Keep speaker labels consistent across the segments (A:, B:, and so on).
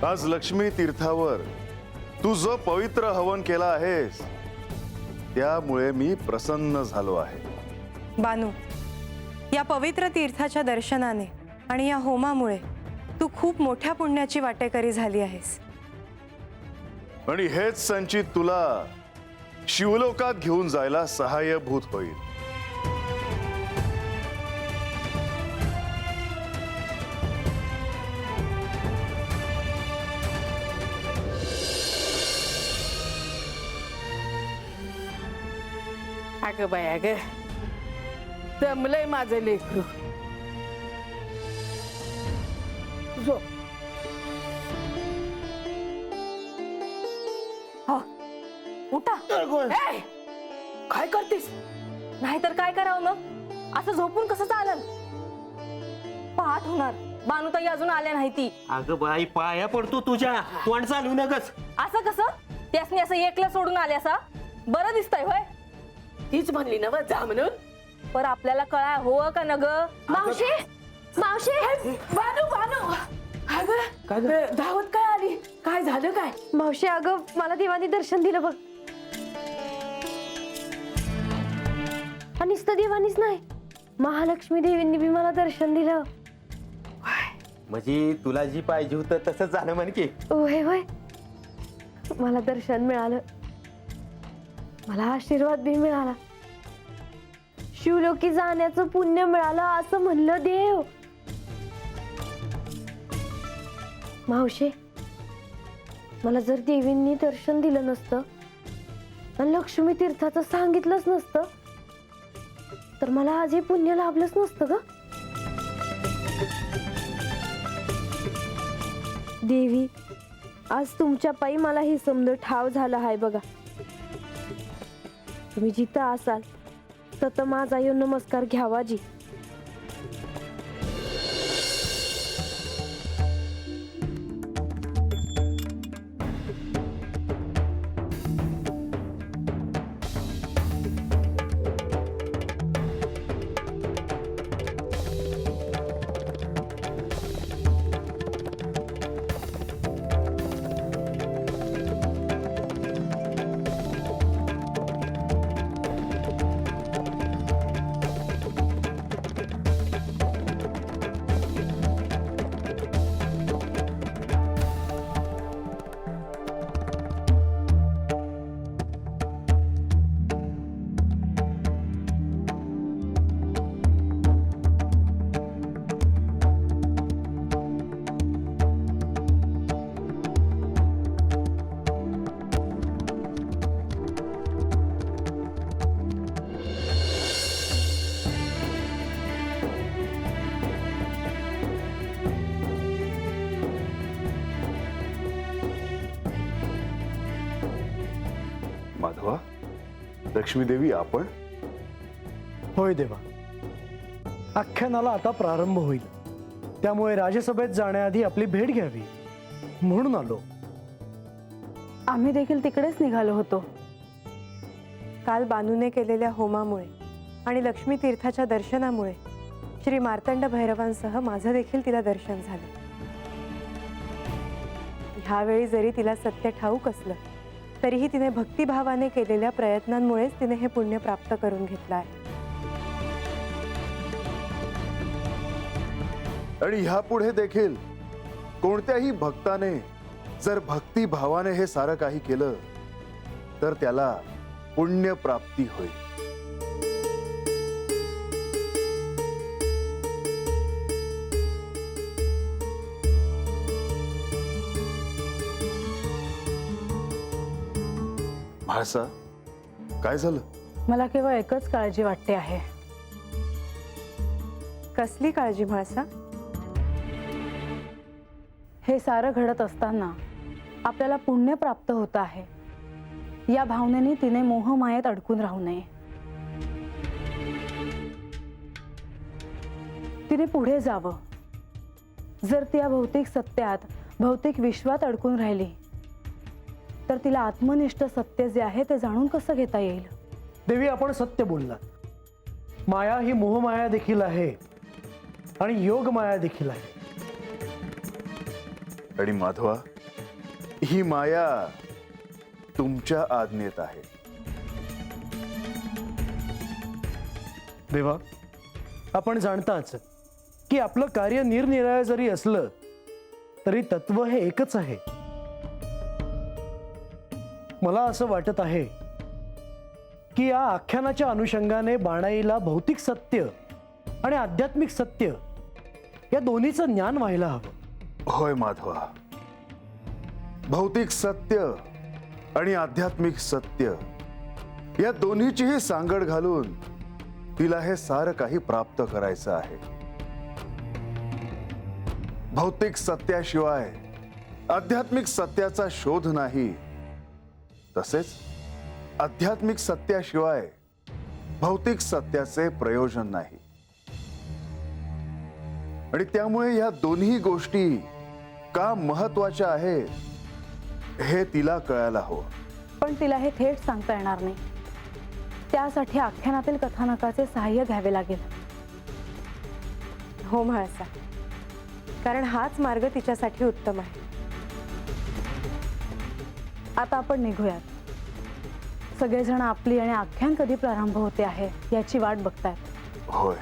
A: आज लक्ष्मी तीर्थावर तू जो पवित्र हवन केला आहेस त्यामुळे मी प्रसन्न झालो आहे।
B: बानू, या पवित्र तीर्थाच्या दर्शनाने आणि या होमामुळे तू खूप मोठ्या पुण्याची वाटेकरी झाली आहेस।
A: आणि हेच संचित तुला शिवलोकात घेऊन जायला सहाय्यभूत होईल।
C: अगं बाय अगं, दमलंय माझं लेकरू। झोप।
D: उठा।
C: ए, काय करतेस?
D: नाहीतर काय करावं मग? असं झोपून कसं चालल? पहाट होणार, बानूताई अजून आल्या नाही ती।
E: अगं बाई, पाया पडतो तुझ्या, तोंड चालू नगस।
D: असं कसं? त्यासनी असं एकलं सोडून आले असा बरं दिसतंय होय?
C: तीच म्हणली ना जा म्हणून।
D: पर आपल्याला कळाय हो का न ग? मावशी, मावशी,
C: बानू बानू, अगं धावत काय आली? काय झालं काय?
D: मावशी अगं मला देवानी दर्शन दिलं बघ। आणि नुसतं देवानीच नाही, महालक्ष्मी देवींनी बी मला दर्शन दिलं।
E: म्हणजे तुला जी पाहिजे होतं तसंच झालं म्हण की।
D: होय होय, मला दर्शन मिळालं, मला आशीर्वाद बी मिळाला, शिवलोकी जाण्याचं पुण्य मिळालं असं म्हणलं देव। मावशी, मला जर देवींनी दर्शन दिलं नसतं आणि लक्ष्मी तीर्थाचं सांगितलंच नसतं तर मला आज हे पुण्य लाभलंच नसतं ग। देवी, आज तुमच्या पायी मला हे समज ठाव झालं आहे बघा। तुम्ही जिथं असाल तर माझा यो नमस्कार घ्यावा जी।
A: माधवा, लक्ष्मी देवी आपण?
F: होय देवा, आख्यानाला आता प्रारंभ होईल, त्यामुळे राजसभेत जाण्याआधी आपली भेट घ्यावी म्हणून आलो।
B: आम्ही देखील तिकडेच निघालो होतो। काल बानूने केलेल्या होमामुळे आणि लक्ष्मी तीर्थाच्या दर्शनामुळे श्री मार्तंड भैरवांसह माझं देखील तिला दर्शन झालं। ह्यावेळी जरी तिला सत्य ठाऊक असलं तरीही तिने भक्तिभावाने केलेल्या प्रयत्नांमुळेच तिने हे पुण्य प्राप्त करून घेतलं आहे।
A: आणि ह्यापुढे देखील कोणत्याही भक्ताने जर भक्तिभावाने हे सारं काही केलं तर त्याला पुण्य प्राप्ती होईल। म्हाळसा, काय झालं?
B: मला केवळ एकच काळजी वाटते आहे। कसली काळजी म्हाळसा?
G: हे सारं घडत असताना आपल्याला पुण्य प्राप्त होत आहे, या भावनेने तिने मोहमायेत अडकून राहू नये। तिने पुढे जावं। जर ती या भौतिक सत्यात, भौतिक विश्वात अडकून राहिली तर तिला आत्मनिष्ठ सत्य जे आहे ते जाणून कसं घेता येईल?
F: देवी, आपण सत्य बोललात। माया ही मोहमाया देखील आहे आणि योग माया देखील आहे।
A: आणि माधवा, ही माया तुमच्या आज्ञेत आहे.
F: देवा, आपण जाणताच की आपलं कार्य निरनिराळं जरी असलं तरी तत्व हे एकच आहे. मला असं वाटत आहे की या आख्यानाच्या अनुषंगाने बाणाईला भौतिक सत्य आणि आध्यात्मिक सत्य या दोन्हीचं ज्ञान व्हायला हवं.
A: होय माधवा, भौतिक सत्य आणि आध्यात्मिक सत्य या दोन्हीचीही सांगड घालून तिला हे सारं काही प्राप्त करायचं आहे. भौतिक सत्याशिवाय आध्यात्मिक सत्याचा शोध नाही, तसेच आध्यात्मिक सत्याशिवाय भौतिक सत्याचे प्रयोजन नाही. आणि त्यामुळे या दोन्ही गोष्टी का महत्वाच्या आहेत हे तिला कळायला हवं.
G: पण तिला हे थेट सांगता येणार नाही. त्यासाठी आख्यानातील कथानकाचे सहाय्य घ्यावे लागेल.
B: हो म्हाळसा, कारण हाच मार्ग तिच्यासाठी उत्तम आहे.
G: आता आपण निघूयात. सगळेजण आपली आणि आख्यान कधी प्रारंभ होते आहे याची वाट बघतायत.
A: होय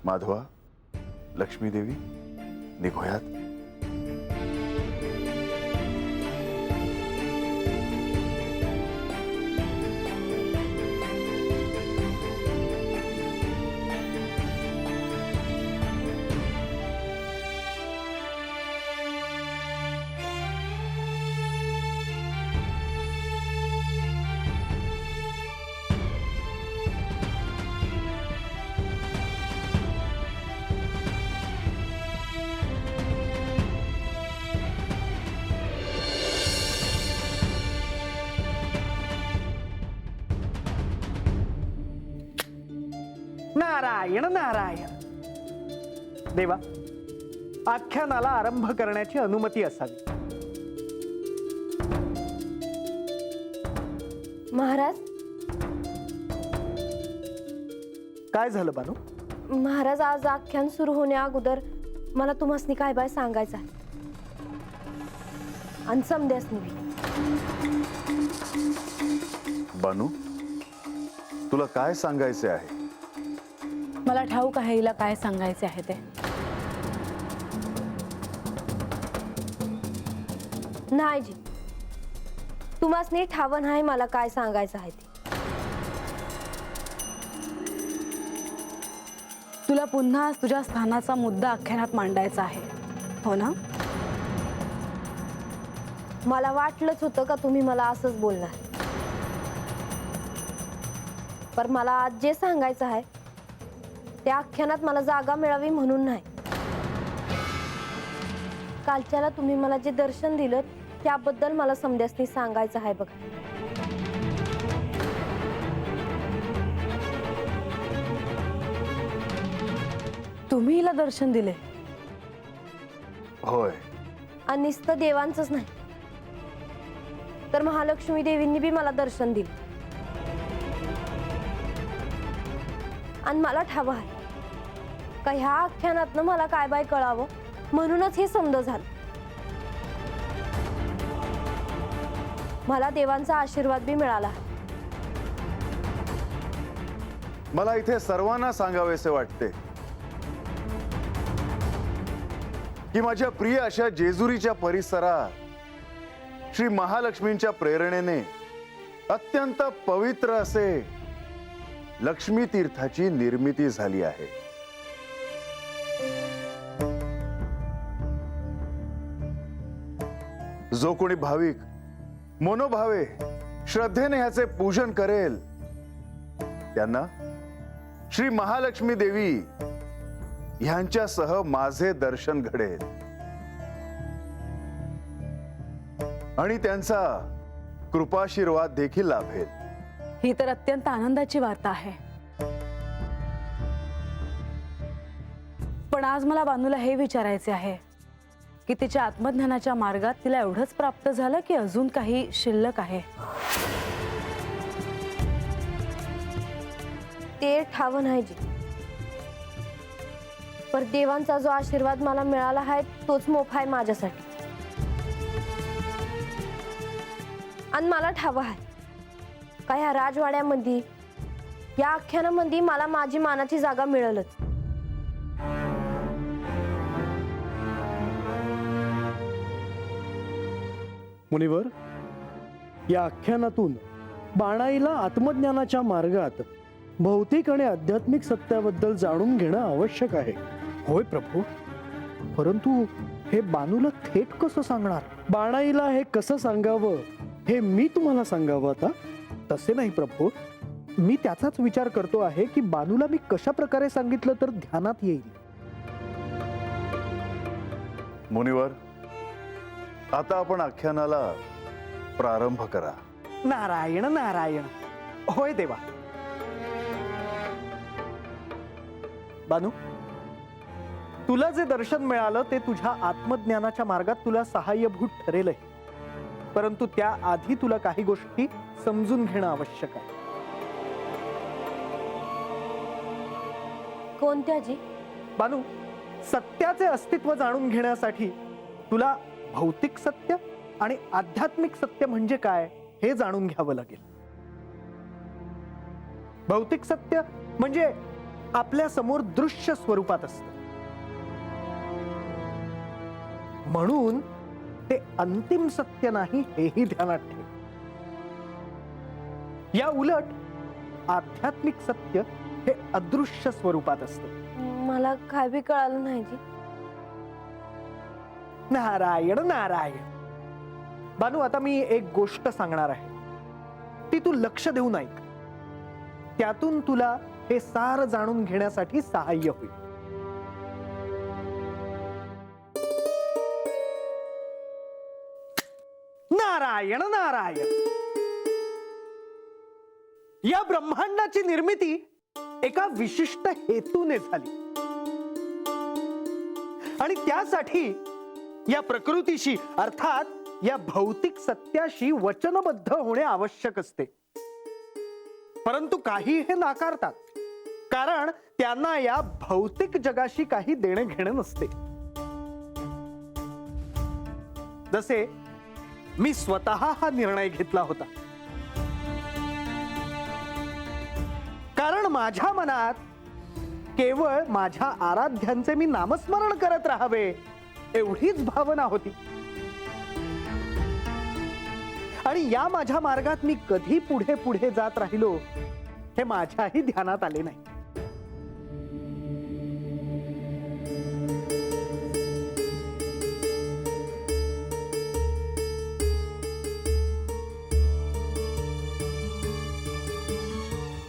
A: माधवा, लक्ष्मी देवी, निघूयात.
F: नारायण नारायण. देवा, आख्यानाला आरंभ करण्याची अनुमती असावी.
D: महाराज,
F: काय झालं बानू?
D: महाराज, आज आख्यान सुरू होण्या अगोदर मला तुम्हासनी काय बाय सांगायचं आहे. आणि समद्यासनी बी.
A: बानू, तुला काय सांगायचे आहे?
G: मला ठाऊक आहे हिला काय सांगायचे आहे ते.
D: नाही जी, तुम्हासनी ठाव नाही मला काय सांगायचं आहे ते.
G: तुला पुन्हा तुझ्या स्थानाचा मुद्दा आख्यानात मांडायचा आहे, हो ना?
D: मला वाटलंच होतं का तुम्ही मला असंच बोलणार. पर मला आज जे सांगायचं आहे त्या आख्यानात मला जागा मिळावी म्हणून नाही. कालच्याला तुम्ही मला जे दर्शन दिलं त्याबद्दल मला समद्यासनी सांगायचं आहे बघा.
G: तुम्ही हिला दर्शन दिले?
A: होय.
D: आणि नुसतं देवांचंच नाही तर महालक्ष्मी देवींनी बी मला दर्शन दिलं. आणि मला ठाव आहे का ह्या आख्यानातनं मला काय बाय कळावं म्हणूनच हे समज झालं. मला देवांचा आशीर्वाद बी मिळाला.
A: मला इथे सर्वांना सांगावेसे वाटते की माझ्या प्रिय अशा जेजुरीच्या परिसरात श्री महालक्ष्मींच्या प्रेरणेने अत्यंत पवित्र असे लक्ष्मी तीर्थाची निर्मिती झाली आहे. जो कोणी भाविक मनोभावे श्रद्धेने ह्याचे पूजन करेल त्यांना श्री महालक्ष्मी देवी ह्यांच्यासह माझे दर्शन घडेल आणि त्यांचा कृपाशीर्वाद देखील लाभेल.
G: ही तर अत्यंत आनंदाची वार्ता आहे. पण आज मला बानूला हे विचारायचे आहे की तिच्या आत्मज्ञानाच्या मार्गात तिला एवढंच प्राप्त झालं की अजून काही शिल्लक आहे?
D: ते ठाव नाही जी. पर देवांचा जो आशीर्वाद मला मिळाला आहे तोच मोफ आहे माझ्यासाठी. आणि मला ठाव आहे का ह्या राजवाड्यामध्ये या आख्यानामध्ये मला माझी मानाची जागा मिळेलच.
F: मुनिवर, या आख्यानातून बाणाईला आत्मज्ञानाच्या मार्गात भौतिक आणि आध्यात्मिक सत्याबद्दल जाणून घेणं आवश्यक आहे.
H: होय प्रभू, परंतु हे बानूला थेट कसं सांगणार?
F: बाणाईला हे कसं सांगावं हे मी तुम्हाला सांगावं आता?
H: तसे नाही प्रभू, मी त्याचाच विचार करतो आहे की बानूला मी कशा प्रकारे सांगितलं तर ध्यानात येईल.
A: मुनिवर, आता आपण आख्यानाला प्रारंभ करा.
H: नारायण नारायण. होय देवा. बानू, तुला जे दर्शन मिळालं ते तुझ्या आत्मज्ञानाच्या मार्गात तुला सहाय्यभूत ठरेल, परंतु त्याआधी तुला काही गोष्टी समजून घेणं आवश्यक आहे.
D: कोणत्या जी?
H: बानू, सत्याचे अस्तित्व जाणून घेण्यासाठी तुला भौतिक सत्य आणि आध्यात्मिक सत्य म्हणजे काय हे जाणून घ्यावं लागेल. भौतिक सत्य म्हणजे आपल्या समोर दृश्य स्वरूपात असतं, म्हणून ते अंतिम सत्य नाही हेही ध्यानात ठेव. या उलट आध्यात्मिक सत्य हे अदृश्य स्वरूपात असतं.
D: मला काय बी कळालं नाही जी.
H: नारायण नारायण. बानू, आता मी एक गोष्ट सांगणार आहे, ती तू लक्ष देऊन ऐक. त्यातून तुला हे सार जाणून घेण्यासाठी सहाय्य होईल. नारायण नारायण. या ब्रह्मांडाची निर्मिती एका विशिष्ट हेतूने झाली आणि त्यासाठी या प्रकृतीशी अर्थात या भौतिक सत्याशी वचनबद्ध होणे आवश्यक असते. परंतु काही हे नाकारतात, कारण त्यांना या भौतिक जगाशी काही देणे घेणे नसते. जसे मी स्वतः हा निर्णय घेतला होता, कारण माझ्या मनात केवळ माझ्या आराध्यांचे मी नामस्मरण करत राहावे एवढीच भावना होती. आणि या माझ्या मार्गात मी कधी पुढे पुढे जात राहिलो हे माझ्याही ध्यानात आले नाही.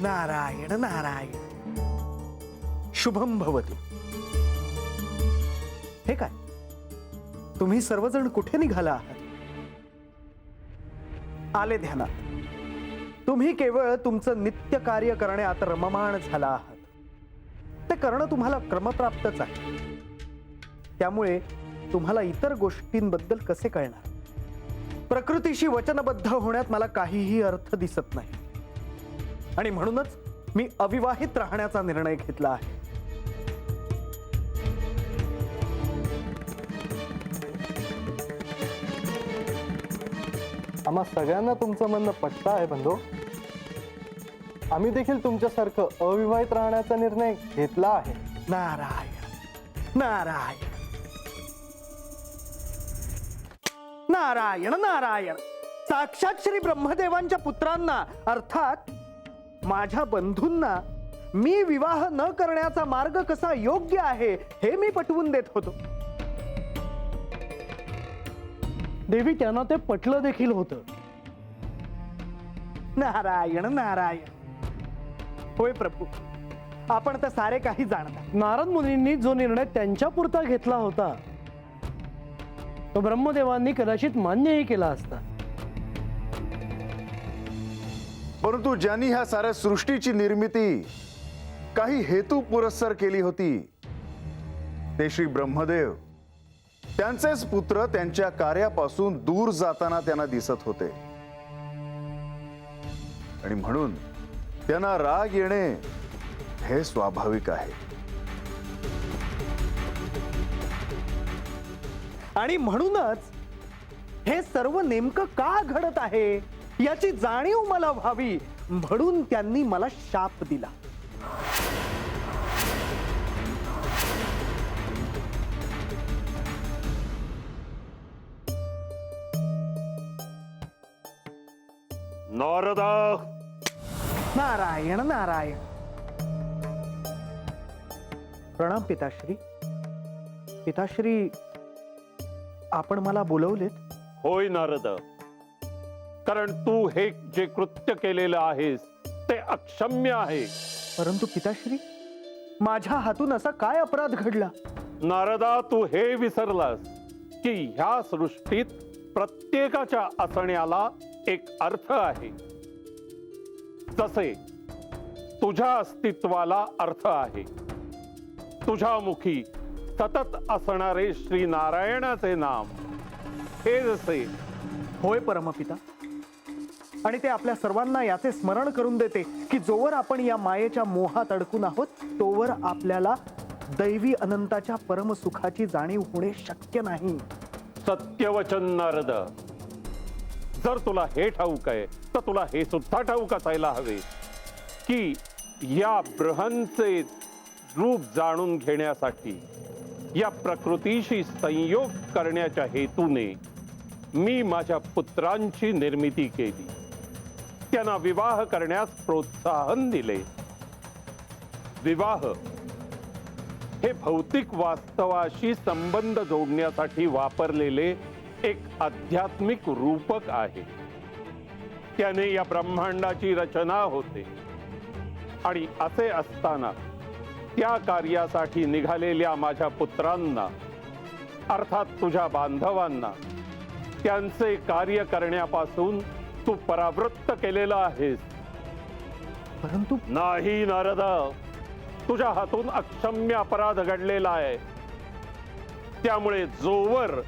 H: नारायण नारायण. शुभम भवतु. हे काय, तुम्ही सर्वजण कुठे निघाला आहात? आले ध्यानात. तुम्ही केवळ तुमचं नित्य कार्य करण्यात रममाण झाला आहात. ते करणं तुम्हाला क्रमप्राप्तच आहे, त्यामुळे तुम्हाला इतर गोष्टींबद्दल कसे कळणार? प्रकृतीशी वचनबद्ध होण्यात मला काहीही अर्थ दिसत नाही आणि म्हणूनच मी अविवाहित राहण्याचा निर्णय घेतला आहे.
I: आम्हा सगळ्यांना तुमचं म्हणणं पटतं आहे बंधू. आम्ही देखील तुमच्यासारखं अविवाहित राहण्याचा निर्णय घेतला आहे.
H: नारायण नारायण नारायण नारायण. साक्षात श्री ब्रह्मदेवांच्या पुत्रांना अर्थात माझ्या बंधूंना मी विवाह न करण्याचा मार्ग कसा योग्य आहे हे मी पटवून देत होतो.
F: देवी, त्यांना ते पटलं देखील होतं.
H: नारायण नारायण. होय प्रभू, आपण तर सारे काही जाणता.
F: नारद मुनींनी जो निर्णय त्यांच्या पुरता घेतला होता तो ब्रह्मदेवांनी कदाचित मान्यही केला असता.
A: परंतु ज्यांनी ह्या साऱ्या सृष्टीची निर्मिती काही हेतू पुरस्सर केली होती ते श्री ब्रह्मदेव, त्यांचेच पुत्र त्यांच्या कार्यापासून दूर जाताना त्यांना दिसत होते आणि म्हणून त्यांना राग येणे हे स्वाभाविक आहे.
H: आणि म्हणूनच हे सर्व नेमकं का घडत आहे याची जाणीव मला व्हावी म्हणून त्यांनी मला शाप दिला.
E: नारदा,
H: नारायण नारायण. प्रणाम पिताश्री. पिताश्री, आपण मला बोलवलेत?
J: होय नारद, कारण तू हे जे कृत्य केलेलं आहेस ते अक्षम्य आहे.
H: परंतु पिताश्री, माझ्या हातून असा काय अपराध घडला?
J: नारदा, तू हे विसरलास की ह्या सृष्टीत प्रत्येकाच्या असण्याला एक अर्थ आहे. जसे तुझ्या अस्तित्वाला अर्थ आहे. तुझ्या मुखी सतत असणारे श्री नारायणाचे नाम हे जसे.
H: होय परमपिता, आणि ते आपल्या सर्वांना याचे स्मरण करून देते की जोवर आपण या मायेच्या मोहात अडकून आहोत तोवर आपल्याला दैवी अनंताच्या परमसुखाची जाणीव होणे शक्य नाही.
J: सत्यवचन नारद. जर तुला हे ठाऊक आहे तर तुला हे सुद्धा ठाऊक असायला हवे की या ब्रह्मांचे रूप जाणून घेण्यासाठी, या प्रकृतीशी संयोग करण्याच्या हेतूने मी माझ्या पुत्रांची निर्मिती केली. त्यांना विवाह करण्यास प्रोत्साहन दिले. विवाह हे भौतिक वास्तवाशी संबंध जोडण्यासाठी वापरलेले एक आध्यात्मिक रूपक आहे. त्याने या ब्रह्मांडाची रचना होते. आणि असे असताना त्या कार्यासाठी निघालेल्या माझ्या पुत्रांना, अर्थात तुझ्या बांधवांना, त्यांचे कार्य करण्यापासून तू परावृत्त केलेला आहेस.
H: परंतु
J: नाही नारदा, तुझ्या हातून अक्षम्य अपराध घडलेला आहे. त्यामुळे जोवर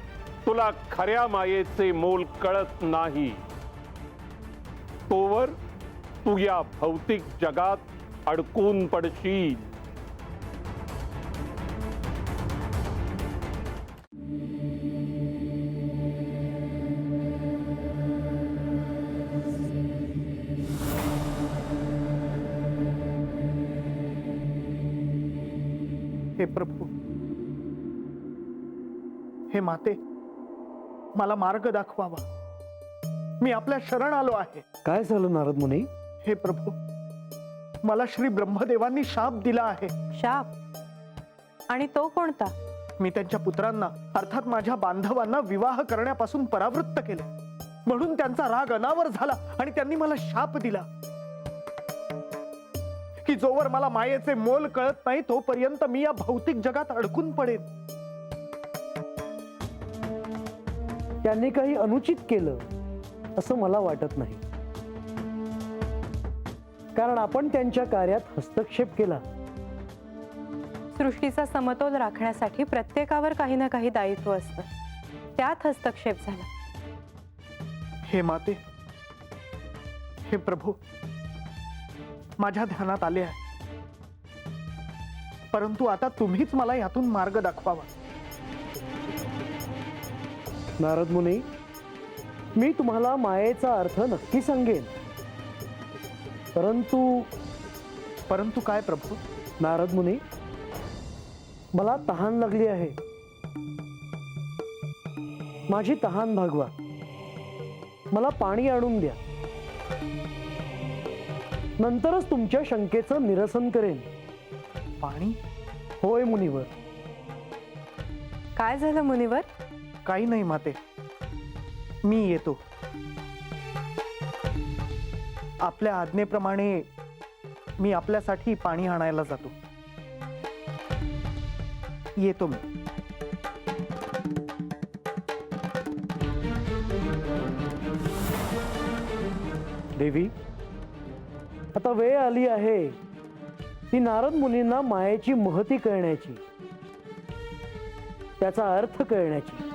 J: तुला खऱ्या मायेचे मोल कळत नाही तोवर तू या भौतिक जगात अडकून पडशील.
H: हे प्रभू, हे माते, मला मार्ग दाखवावा. मी आपल्या शरण आलो आहे.
F: काय झालं नारद मुनी?
H: हे प्रभू, मला श्री ब्रह्मदेवांनी शाप दिला आहे.
B: शाप? आणि तो कोणता?
H: मी त्यांच्या पुत्रांना, अर्थात माझ्या बांधवांना विवाह करण्यापासून परावृत्त केले. म्हणून त्यांचा राग अनावर झाला आणि त्यांनी मला शाप दिला की जोवर मला मायेचे मोल कळत नाही तोपर्यंत मी या भौतिक जगात अडकून पडेन.
F: त्यांनी काही अनुचित केलं असं मला वाटत नाही, कारण आपण त्यांच्या कार्यात हस्तक्षेप केला.
B: सृष्टीचा समतोल राखण्यासाठी प्रत्येकावर काही ना काही दायित्व असतं. त्यात हस्तक्षेप झाला.
H: हे माते, हे प्रभू, माझ्या ध्यानात आले आहे. परंतु आता तुम्हीच मला यातून मार्ग दाखवावा.
F: नारद मुनी, मी तुम्हाला मायेचा अर्थ नक्की सांगेन. परंतु काय प्रभू? नारद मुनी, मला तहान लागली आहे. माझी तहान भागवा. मला पाणी आणून द्या. नंतरच तुमच्या शंकेचं निरसन करेन.
H: पाणी?
F: होय मुनिवर.
B: काय झालं मुनिवर?
H: काही नाही माते, मी येतो. आपल्या आज्ञेप्रमाणे मी आपल्यासाठी पाणी आणायला जातो. येतो मी.
F: देवी, आता वेळ आली आहे ती नारद मुनींना मायेची महती कळण्याची, त्याचा अर्थ कळण्याची.